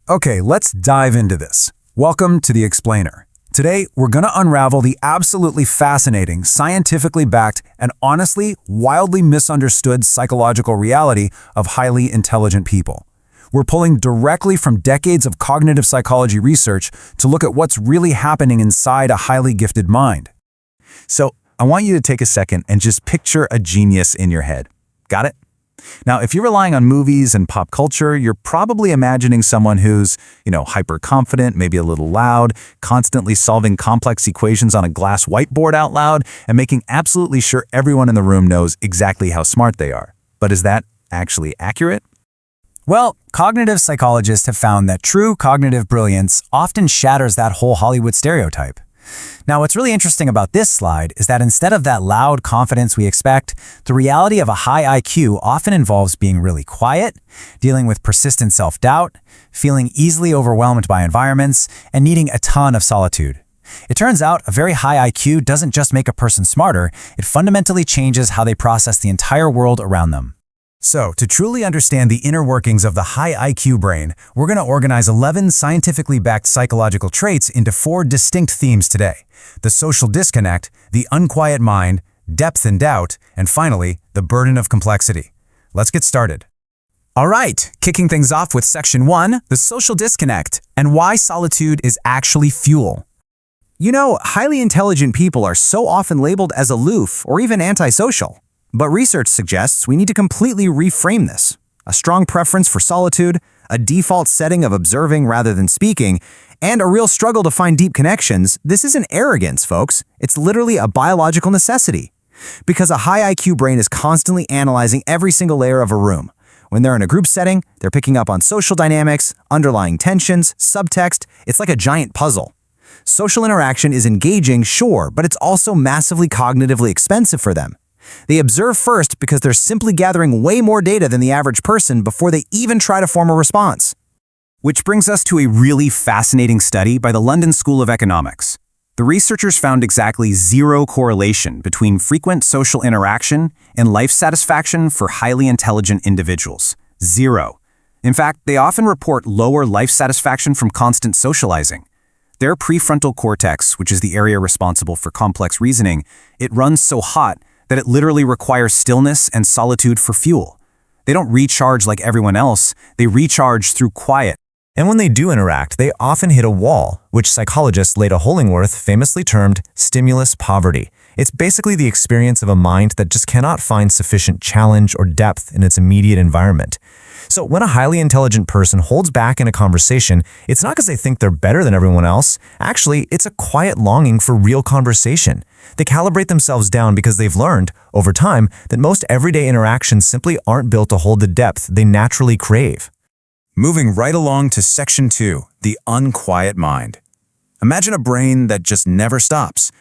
Okay, let's dive into this. Welcome to The Explainer. Today, we're going to unravel the absolutely fascinating, scientifically backed, and honestly, wildly misunderstood psychological reality of highly intelligent people. We're pulling directly from decades of cognitive psychology research to look at what's really happening inside a highly gifted mind. So, I want you to take a second and just picture a genius in your head. Got it? Now, if you're relying on movies and pop culture, you're probably imagining someone who's, hyper-confident, maybe a little loud, constantly solving complex equations on a glass whiteboard out loud, and making absolutely sure everyone in the room knows exactly how smart they are. But is that actually accurate? Well, cognitive psychologists have found that true cognitive brilliance often shatters that whole Hollywood stereotype. Now, what's really interesting about this slide is that instead of that loud confidence we expect, the reality of a high IQ often involves being really quiet, dealing with persistent self-doubt, feeling easily overwhelmed by environments, and needing a ton of solitude. It turns out a very high IQ doesn't just make a person smarter, it fundamentally changes how they process the entire world around them. So, to truly understand the inner workings of the high IQ brain, we're going to organize 11 scientifically backed psychological traits into 4 distinct themes today: the social disconnect, the unquiet mind, depth and doubt, and finally, the burden of complexity. Let's get started. All right, kicking things off with Section 1, the social disconnect, and why solitude is actually fuel. Highly intelligent people are so often labeled as aloof or even antisocial. But research suggests we need to completely reframe this. A strong preference for solitude, a default setting of observing rather than speaking, and a real struggle to find deep connections, this isn't arrogance, folks. It's literally a biological necessity. Because a high IQ brain is constantly analyzing every single layer of a room. When they're in a group setting, they're picking up on social dynamics, underlying tensions, subtext. It's like a giant puzzle. Social interaction is engaging, sure, but it's also massively cognitively expensive for them. They observe first because they're simply gathering way more data than the average person before they even try to form a response. Which brings us to a really fascinating study by the London School of Economics. The researchers found exactly 0 correlation between frequent social interaction and life satisfaction for highly intelligent individuals. 0. In fact, they often report lower life satisfaction from constant socializing. Their prefrontal cortex, which is the area responsible for complex reasoning, it runs so hot that it literally requires stillness and solitude for fuel. They don't recharge like everyone else, they recharge through quiet. And when they do interact, they often hit a wall, which psychologist Leda Hollingworth famously termed stimulus poverty. It's basically the experience of a mind that just cannot find sufficient challenge or depth in its immediate environment. So when a highly intelligent person holds back in a conversation, it's not because they think they're better than everyone else. Actually, it's a quiet longing for real conversation. They calibrate themselves down because they've learned, over time, that most everyday interactions simply aren't built to hold the depth they naturally crave. Moving right along to Section 2, the unquiet mind. Imagine a brain that just never stops.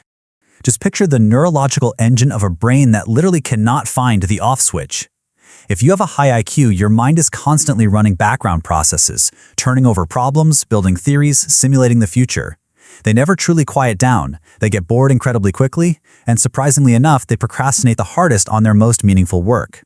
Just picture the neurological engine of a brain that literally cannot find the off switch. If you have a high IQ, your mind is constantly running background processes, turning over problems, building theories, simulating the future. They never truly quiet down, they get bored incredibly quickly, and surprisingly enough, they procrastinate the hardest on their most meaningful work.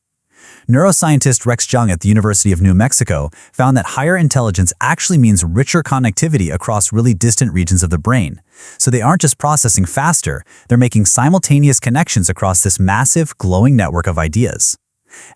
Neuroscientist Rex Jung at the University of New Mexico found that higher intelligence actually means richer connectivity across really distant regions of the brain. So they aren't just processing faster, they're making simultaneous connections across this massive, glowing network of ideas.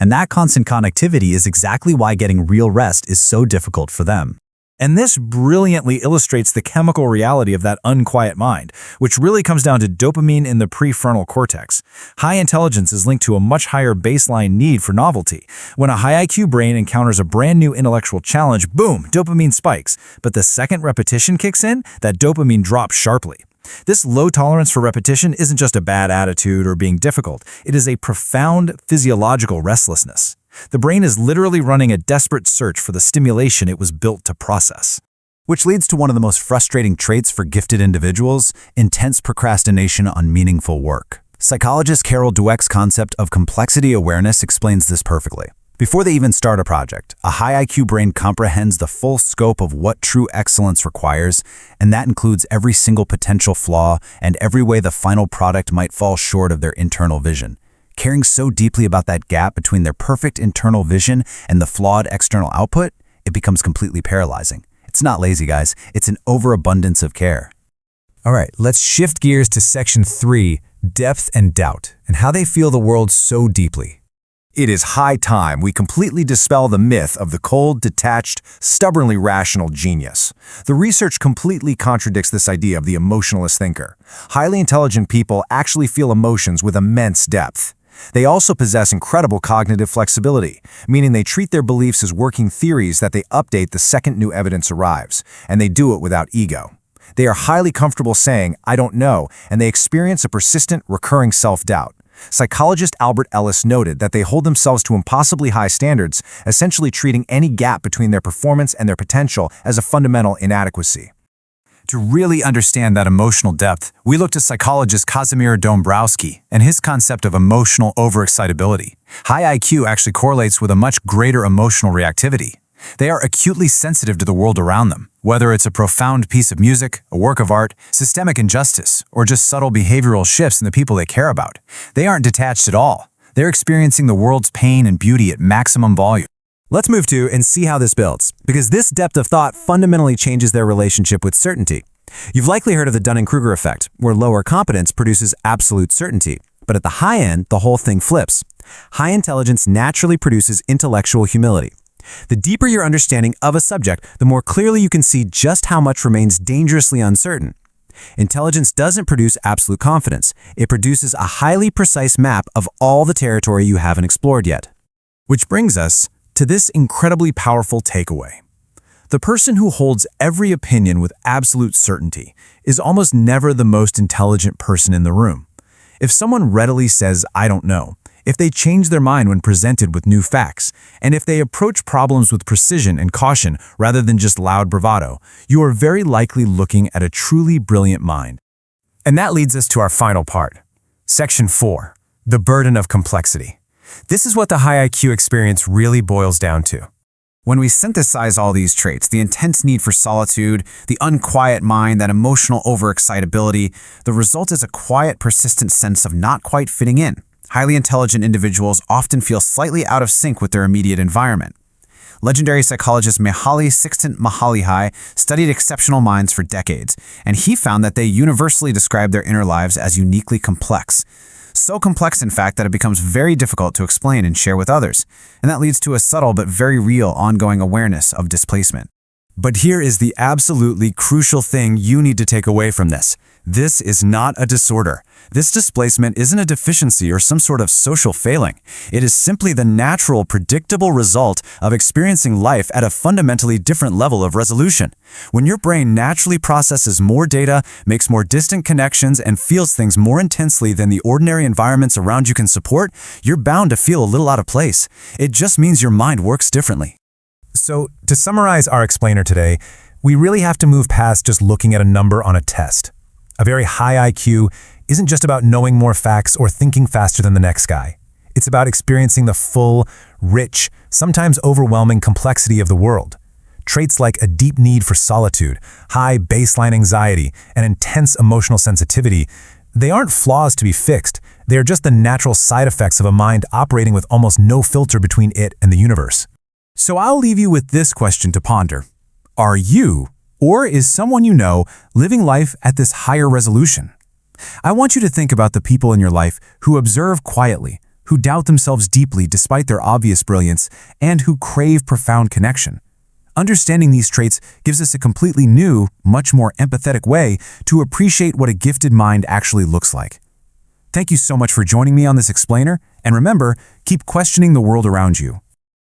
And that constant connectivity is exactly why getting real rest is so difficult for them. And this brilliantly illustrates the chemical reality of that unquiet mind, which really comes down to dopamine in the prefrontal cortex. High intelligence is linked to a much higher baseline need for novelty. When a high IQ brain encounters a brand new intellectual challenge, boom, dopamine spikes. But the second repetition kicks in, that dopamine drops sharply. This low tolerance for repetition isn't just a bad attitude or being difficult. It is a profound physiological restlessness. The brain is literally running a desperate search for the stimulation it was built to process. Which leads to one of the most frustrating traits for gifted individuals: intense procrastination on meaningful work. Psychologist Carol Dweck's concept of complexity awareness explains this perfectly. Before they even start a project, a high IQ brain comprehends the full scope of what true excellence requires, and that includes every single potential flaw and every way the final product might fall short of their internal vision. Caring so deeply about that gap between their perfect internal vision and the flawed external output, it becomes completely paralyzing. It's not lazy, guys. It's an overabundance of care. All right, let's shift gears to Section 3, Depth and Doubt, and how they feel the world so deeply. It is high time we completely dispel the myth of the cold, detached, stubbornly rational genius. The research completely contradicts this idea of the emotionless thinker. Highly intelligent people actually feel emotions with immense depth. They also possess incredible cognitive flexibility, meaning they treat their beliefs as working theories that they update the second new evidence arrives, and they do it without ego. They are highly comfortable saying, "I don't know," and they experience a persistent, recurring self-doubt. Psychologist Albert Ellis noted that they hold themselves to impossibly high standards, essentially treating any gap between their performance and their potential as a fundamental inadequacy. To really understand that emotional depth, we look to psychologist Kazimierz Dombrowski and his concept of emotional overexcitability. High IQ actually correlates with a much greater emotional reactivity. They are acutely sensitive to the world around them, whether it's a profound piece of music, a work of art, systemic injustice, or just subtle behavioral shifts in the people they care about. They aren't detached at all. They're experiencing the world's pain and beauty at maximum volume. Let's move to and see how this builds, because this depth of thought fundamentally changes their relationship with certainty. You've likely heard of the Dunning-Kruger effect, where lower competence produces absolute certainty. But at the high end, the whole thing flips. High intelligence naturally produces intellectual humility. The deeper your understanding of a subject, the more clearly you can see just how much remains dangerously uncertain. Intelligence doesn't produce absolute confidence. It produces a highly precise map of all the territory you haven't explored yet. Which brings us to this incredibly powerful takeaway. The person who holds every opinion with absolute certainty is almost never the most intelligent person in the room. If someone readily says, "I don't know," if they change their mind when presented with new facts, and if they approach problems with precision and caution rather than just loud bravado, you are very likely looking at a truly brilliant mind. And that leads us to our final part. Section 4, the burden of complexity. This is what the high IQ experience really boils down to. When we synthesize all these traits, the intense need for solitude, the unquiet mind, that emotional overexcitability, the result is a quiet, persistent sense of not quite fitting in. Highly intelligent individuals often feel slightly out of sync with their immediate environment. Legendary psychologist Mihaly Csikszentmihalyi studied exceptional minds for decades, and he found that they universally describe their inner lives as uniquely complex. So complex, in fact, that it becomes very difficult to explain and share with others, and that leads to a subtle but very real ongoing awareness of displacement. But here is the absolutely crucial thing you need to take away from this. This is not a disorder. This displacement isn't a deficiency or some sort of social failing. It is simply the natural, predictable result of experiencing life at a fundamentally different level of resolution. When your brain naturally processes more data, makes more distant connections, and feels things more intensely than the ordinary environments around you can support, you're bound to feel a little out of place. It just means your mind works differently. So, to summarize our explainer today, we really have to move past just looking at a number on a test. A very high IQ isn't just about knowing more facts or thinking faster than the next guy. It's about experiencing the full, rich, sometimes overwhelming complexity of the world. Traits like a deep need for solitude, high baseline anxiety, and intense emotional sensitivity, they aren't flaws to be fixed. They are just the natural side effects of a mind operating with almost no filter between it and the universe. So I'll leave you with this question to ponder. Are you, or is someone you know, living life at this higher resolution? I want you to think about the people in your life who observe quietly, who doubt themselves deeply despite their obvious brilliance, and who crave profound connection. Understanding these traits gives us a completely new, much more empathetic way to appreciate what a gifted mind actually looks like. Thank you so much for joining me on this explainer, and remember, keep questioning the world around you.